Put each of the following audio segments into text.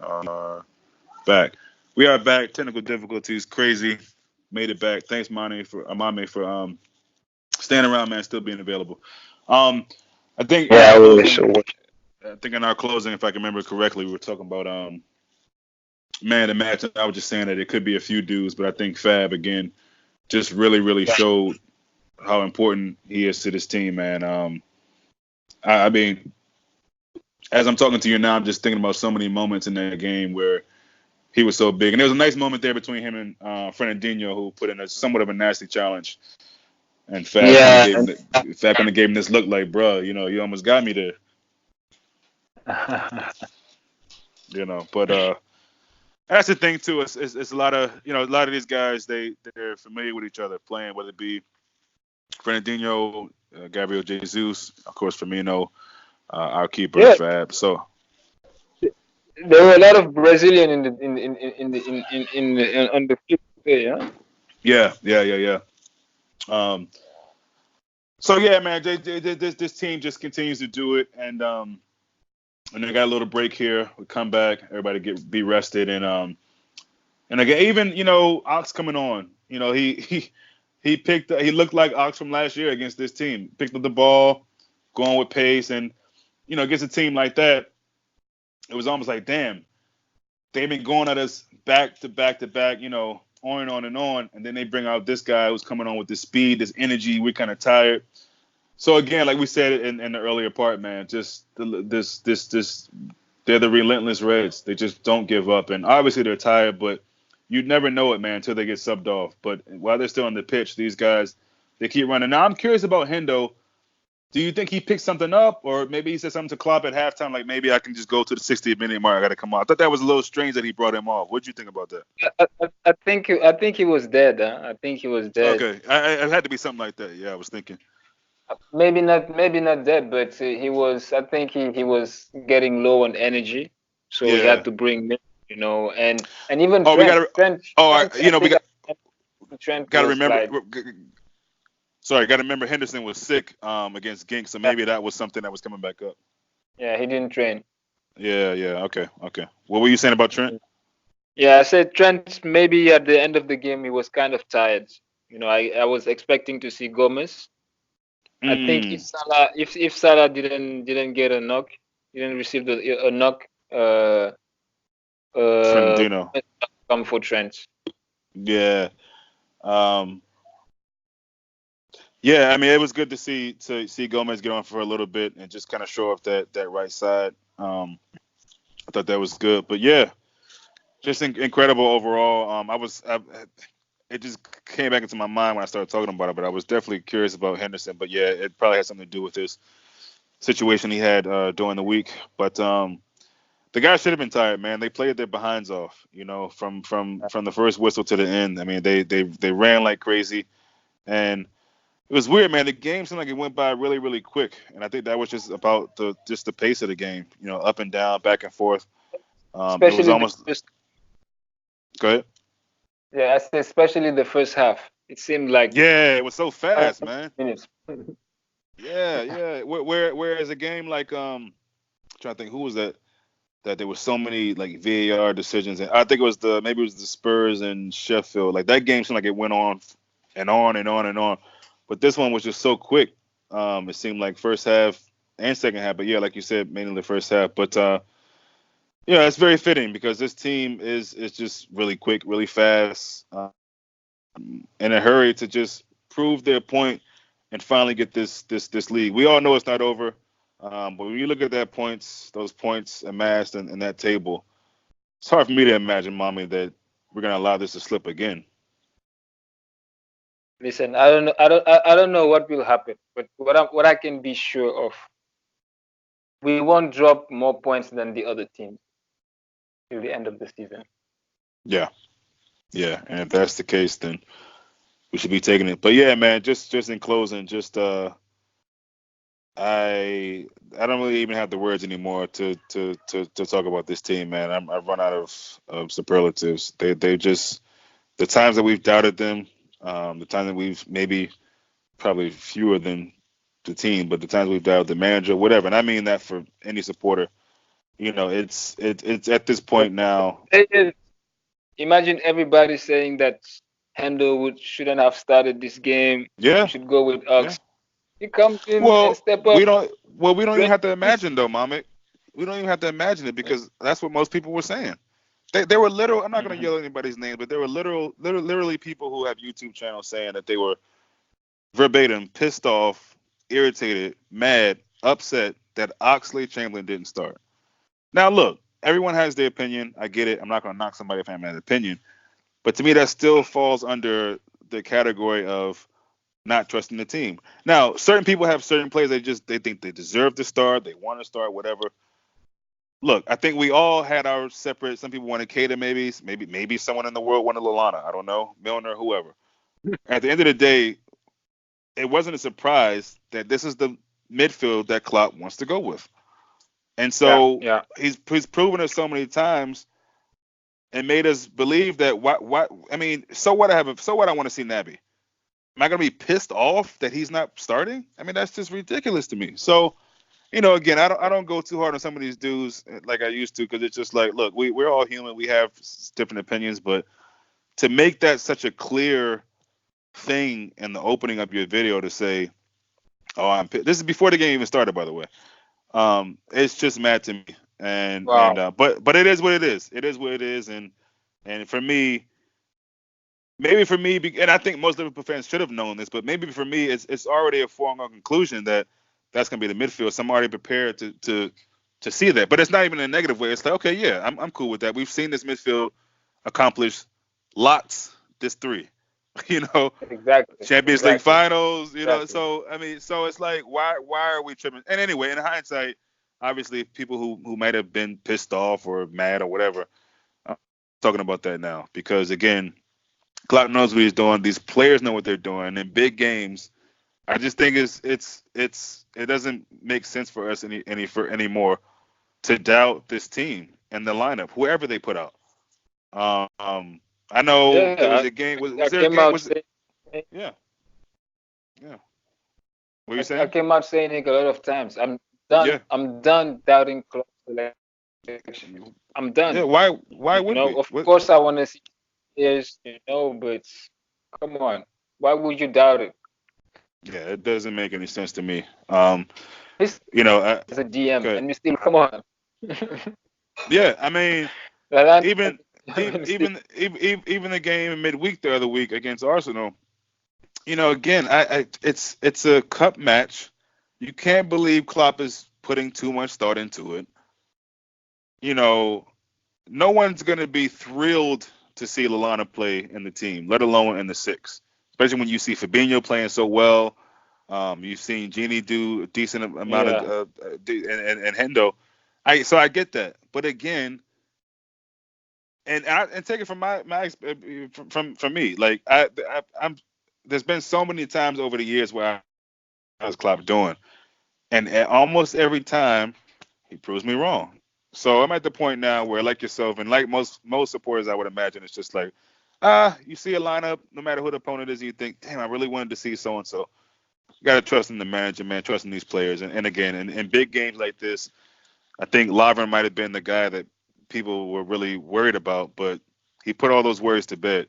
are back. We are back. Technical difficulties, crazy. Made it back. Thanks, Mame, for staying around, man. Still being available. Um, I think in our Yeah, we were closing, so much. if I can remember correctly, we were talking about man the match. I was just saying that it could be a few dudes, but I think Fab again just really showed how important he is to this team, man. I mean, as I'm talking to you now, I'm just thinking about so many moments in that game where he was so big, and there was a nice moment there between him and Fernandinho, who put in a somewhat of a nasty challenge, and Yeah, Fab kind of gave him this look like, bruh, you almost got me there, But that's the thing too. It's a lot of a lot of these guys they're familiar with each other playing, whether it be Fernandinho, Gabriel Jesus, of course Firmino, our keeper yeah. Fab. So There were a lot of Brazilian in on the field there. Yeah. yeah. Um, so yeah, man, this team just continues to do it, and they got a little break here. We come back, everybody be rested, and again, even Ox coming on, he looked like Ox from last year against this team. Picked up the ball, going with pace, and against a team like that, it was almost like, damn, they've been going at us back to back to back, on and on, and then they bring out this guy who's coming on with this speed, this energy. We're kind of tired. So again, like we said in the earlier part, man, just this they're the relentless Reds. They just don't give up, and obviously they're tired, but you'd never know it, man, until they get subbed off. But while they're still on the pitch, these guys they keep running. Now I'm curious about Hendo. Do you think he picked something up, or maybe he said something to Klopp at halftime, like maybe I can just go to the 60th minute mark, I got to come on? I thought that was a little strange that he brought him off. What do you think about that? I think he was dead. Huh? I think he was dead. Okay, it had to be something like that. Yeah, I was thinking. Maybe not dead, but he was. I think he was getting low on energy, so he had Yeah. to bring me. And even Oh, we got Trent. to. Trent. Oh, Trent. I we think Trent got to was remember. like. Sorry, got to remember Henderson was sick against Gink, so maybe that was something that was coming back up. Yeah, he didn't train. Yeah. Okay. What were you saying about Trent? Yeah, I said Trent maybe at the end of the game he was kind of tired. I was expecting to see Gomez. I think Mm, if Salah didn't get a knock, didn't receive a knock, Fernandino. Gomez come for Trent. Yeah. Um, yeah. I mean, it was good to see Gomez get on for a little bit and just kind of show off that right side. I thought that was good, but yeah, just incredible overall. It just came back into my mind when I started talking about it, but I was definitely curious about Henderson. But yeah, it probably had something to do with his situation he had during the week. But the guys should have been tired, man. They played their behinds off, from the first whistle to the end. I mean, they ran like crazy, and it was weird, man. The game seemed like it went by really quick, and I think that was just about the pace of the game, up and down, back and forth. It was Especially the almost first. go ahead. Yeah, I said especially the first half. It seemed like Yeah, it was so five fast, man. minutes. Yeah. Whereas a game like trying to think who was that there was so many like VAR decisions, and I think maybe it was the Spurs and Sheffield. Like that game seemed like it went on and on and on and on, but this one was just so quick. It seemed like first half and second half, but yeah, like you said, mainly the first half. But yeah, it's very fitting because this team is just really quick, really fast, in a hurry to just prove their point and finally get this league. We all know it's not over, but when you look at those points amassed in that table, it's hard for me to imagine, mommy, that we're gonna allow this to slip again. Listen, I don't know. I don't know what will happen, but what I can be sure of, we won't drop more points than the other teams till the end of the season. Yeah, yeah, and if that's the case, then we should be taking it. But yeah, man, just in closing, just I don't really even have the words anymore to talk about this team, man. I've run out of superlatives. They just the times that we've doubted them, the times that we've maybe probably fewer than the team, but the times we've doubted the manager, whatever. And I mean that for any supporter. it's at this point now. Imagine everybody saying that Hendo shouldn't have started this game. We Yeah, should go with yeah. Uggs. He comes in and Well, step we up. don't. Well, we don't even Great. have to imagine though, Mama. We don't even have to imagine it because that's what most people were saying. They were literal. I'm not going to Mhm. yell anybody's name, but there were literally people who have YouTube channels saying that they were verbatim pissed off, irritated, mad, upset that Oxley Chamberlain didn't start. Now, look, everyone has their opinion. I get it. I'm not going to knock somebody if they have an opinion, but to me, that still falls under the category of not trusting the team. Now, certain people have certain players they think they deserve to start, they want to start, whatever. Look, I think we all had our separate. Some people wanted Kata, maybe someone in the world wanted Lalana. I don't know, Milner, whoever. At the end of the day, it wasn't a surprise that this is the midfield that Klopp wants to go with, and Yeah, so yeah. he's proven us so many times and made us believe that what I mean. So what I want to see Naby. Am I gonna be pissed off that he's not starting? I mean, that's just ridiculous to me. So, again, I don't go too hard on some of these dudes like I used to because it's just like, look, we're all human. We have different opinions, but to make that such a clear thing in the opening of your video to say, "Oh, I'm pissed." This is before the game even started, by the way. It's just mad to me, and Wow. but it is what it is. It is what it is, and for me, maybe for me, and I think most Liverpool fans should have known this, but maybe for me, it's already a foregone conclusion that that's going to be the midfield. So I'm already prepared to see that, but it's not even in a negative way. It's like, okay, yeah, I'm cool with that. We've seen this midfield accomplish lots. This three, you know, Exactly. Champions League Exactly. finals, Exactly. So I mean, so it's like, why are we tripping? And anyway, in hindsight, obviously, people who might have been pissed off or mad or whatever, I'm talking about that now because again Klopp knows what he's doing. These players know what they're doing. In big games, I just think it doesn't make sense for us anymore to doubt this team and the lineup, whoever they put out. I know there was Yeah, a game. I Was there a came game? out Was it? saying Yeah, yeah. What are you I saying? came out saying it a lot of times. Done. Yeah, I'm done doubting club selection. I'm yeah. done. Why would we? Of course, I want to see players, but come on, why would you doubt it? Yeah, it doesn't make any sense to me. He's You know, I, as a DM, okay. and you still come on. Yeah, I mean, Lalan, even and still, even the game in midweek the other week against Arsenal. Again, it's a cup match. You can't believe Klopp is putting too much thought into it. You know, no one's gonna be thrilled to see Lallana play in the team, let alone in the six. Especially when you see Fabinho playing so well. You've seen Genie do a decent amount of yeah, and Hendo. I get that, but again, and take it from from me, like I'm. There's been so many times over the years where I was Klopp doing. And almost every time, he proves me wrong. So I'm at the point now where, like yourself, and like most supporters, I would imagine, it's just like, you see a lineup, no matter who the opponent is, and you think, damn, I really wanted to see so and so. You got to trust in the manager, man, trust in these players. And again, in big games like this, I think Lovren might have been the guy that people were really worried about, but he put all those worries to bed.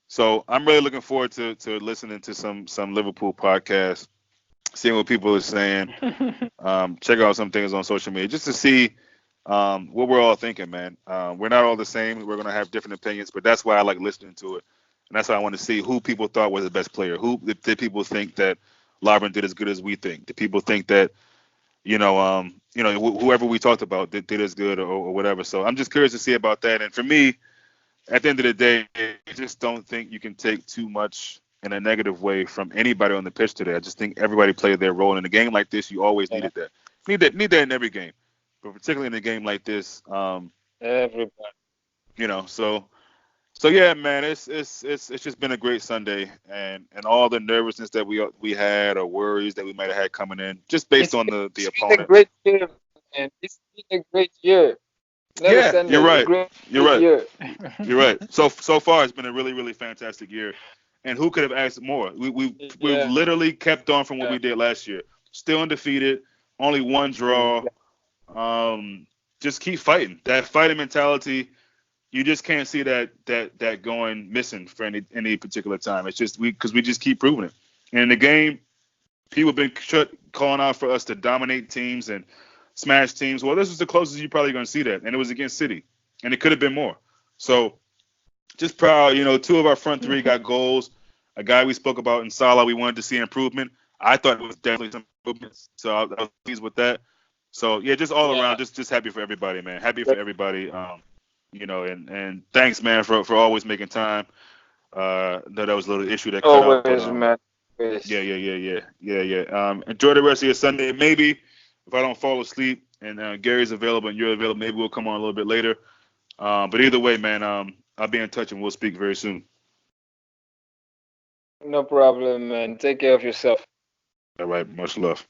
So I'm really looking forward to listening to some Liverpool podcasts, seeing what people are saying. Check out some things on social media just to see what we're all thinking, man. We're not all the same. We're gonna have different opinions, but that's why I like listening to it, and that's why I want to see who people thought was the best player. Who did people think that Lovren did as good as we think? Did people think that whoever we talked about did as good or whatever? So I'm just curious to see about that. And for me, at the end of the day, I just don't think you can take too much in a negative way from anybody on the pitch today. I just think everybody played their role in a game like this. You always yeah, needed that. Need that in every game, but particularly in a game like this. everybody. So yeah, man, it's just been a great Sunday, and all the nervousness that we had or worries that we might have had coming in, just based on the It's been a opponent. great year, man. It's been a great year. Never Yeah, you're Sunday, a right. great You're right. year. You're right. So far, it's been a really, really fantastic year. And who could have asked more? We've Yeah, literally kept on from what yeah, we did last year. Still undefeated, only one draw. exactly. Um, just keep fighting. That fighting mentality, you just can't see that going missing for any particular time. It's just because we just keep proving it. And in the game, people have been calling out for us to dominate teams and smash teams. Well, this was the closest you're probably going to see that, and it was against City, and it could have been more. So just proud. Two of our front three got goals. A guy we spoke about in Salah, we wanted to see improvement. I thought it was definitely some improvements, so I was pleased with that. So yeah, just all around, just happy for everybody, man. Happy for everybody. And thanks, man, for always making time. That was a little issue that cut out, but Always, man. yeah. Enjoy the rest of your Sunday. Maybe if I don't fall asleep and Gary's available and you're available, maybe we'll come on a little bit later. But either way, man, I'll be in touch and we'll speak very soon. No problem, man. Take care of yourself. All right, much love.